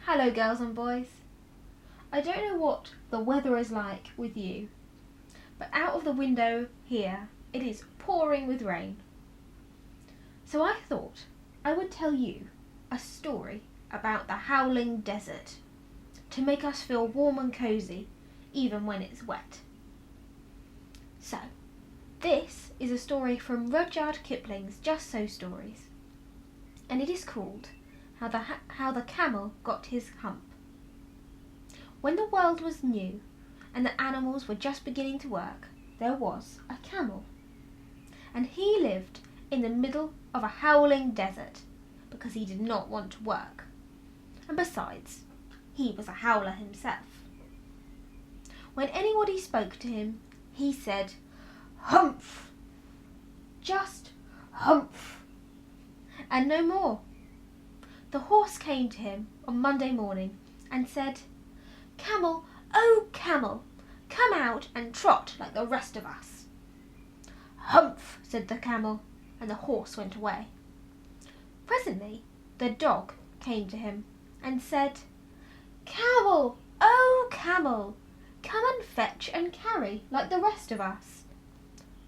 Hello girls and boys. I don't know what the weather is like with you, but out of the window here it is pouring with rain. So I thought I would tell you a story about the howling desert to make us feel warm and cosy even when it's wet. So, this is a story from Rudyard Kipling's Just So Stories, and it is called How the Camel Got His Hump. When the world was new and the animals were just beginning to work, there was a camel, and he lived in the middle of a howling desert because he did not want to work, and besides, he was a howler himself. When anybody spoke to him, he said, "Humph!" Just humph, and no more. The horse came to him on Monday morning and said, "Camel, oh camel, come out and trot like the rest of us." "Humph!" said the camel, and the horse went away. Presently the dog came to him and said, "Camel, oh camel, come and fetch and carry like the rest of us."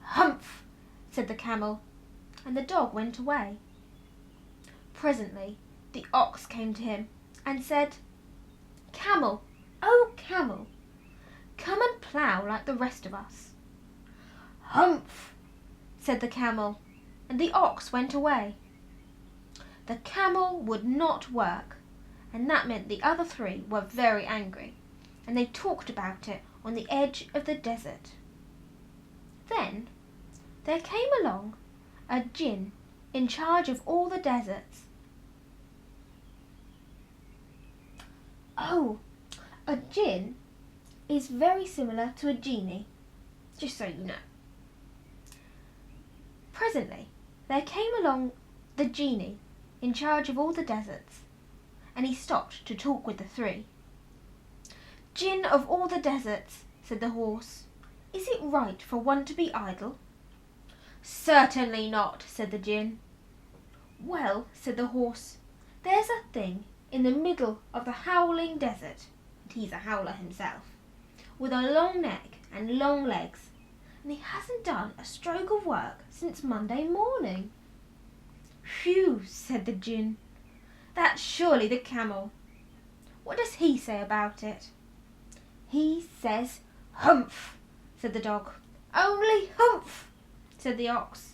"Humph!" said the camel, and the dog went away. Presently the ox came to him and said, "Camel, oh camel, come and plough like the rest of us." "Humph!" said the camel, and the ox went away. The camel would not work, and that meant the other three were very angry, and they talked about it on the edge of the desert. Then there came along a djinn in charge of all the deserts. Oh, a djinn is very similar to a genie, just so you know. Presently there came along the genie in charge of all the deserts, and he stopped to talk with the three. "Djinn of all the deserts," said the horse, "is it right for one to be idle?" "Certainly not," said the djinn. "Well," said the horse, "there's a thing in the middle of the howling desert," and he's a howler himself, "with a long neck and long legs, and he hasn't done a stroke of work since Monday morning." "Phew," said the djinn, "that's surely the camel. What does he say about it?" "He says humph," said the dog. "Only humph," said the ox.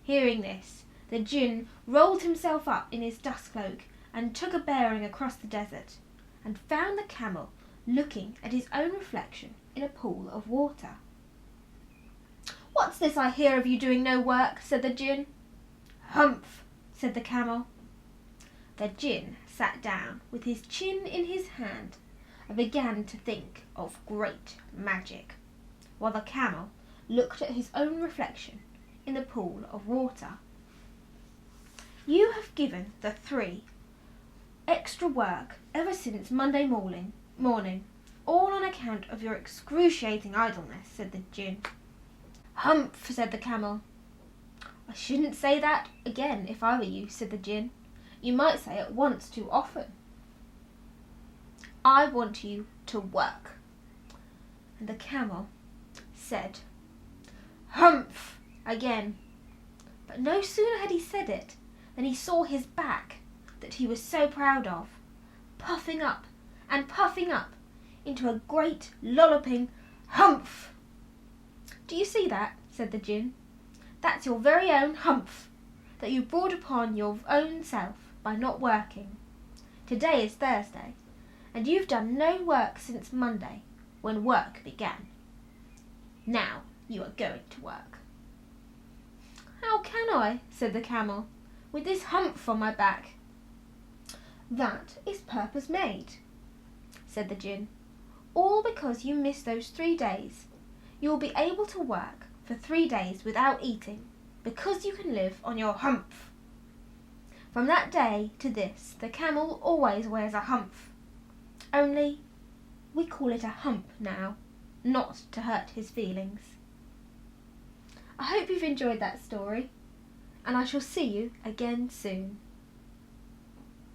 Hearing this, the djinn rolled himself up in his dust cloak and took a bearing across the desert, and found the camel looking at his own reflection in a pool of water. "What's this I hear of you doing no work?" said the djinn. "Humph," said the camel. The djinn sat down with his chin in his hand and began to think of great magic, while the camel looked at his own reflection in the pool of water. "You have given the three extra work ever since Monday morning, all on account of your excruciating idleness," said the djinn. "Humph," said the camel. "I shouldn't say that again if I were you," said the djinn. "You might say it once too often. I want you to work." And the camel said "Humph" again, but no sooner had he said it than he saw his back, that he was so proud of, puffing up and puffing up into a great lolloping humph. "Do you see that?" said the djinn. "That's your very own humph that you brought upon your own self by not working. Today is Thursday, and you've done no work since Monday, when work began. Now you are going to work." "How can I," said the camel, "with this humph on my back?" "That is purpose made," said the djinn. "All because you missed those 3 days. You will be able to work for 3 days without eating, because you can live on your humph. From that day to this, the camel always wears a humph. Only we call it a hump now, not to hurt his feelings." I hope you've enjoyed that story, and I shall see you again soon.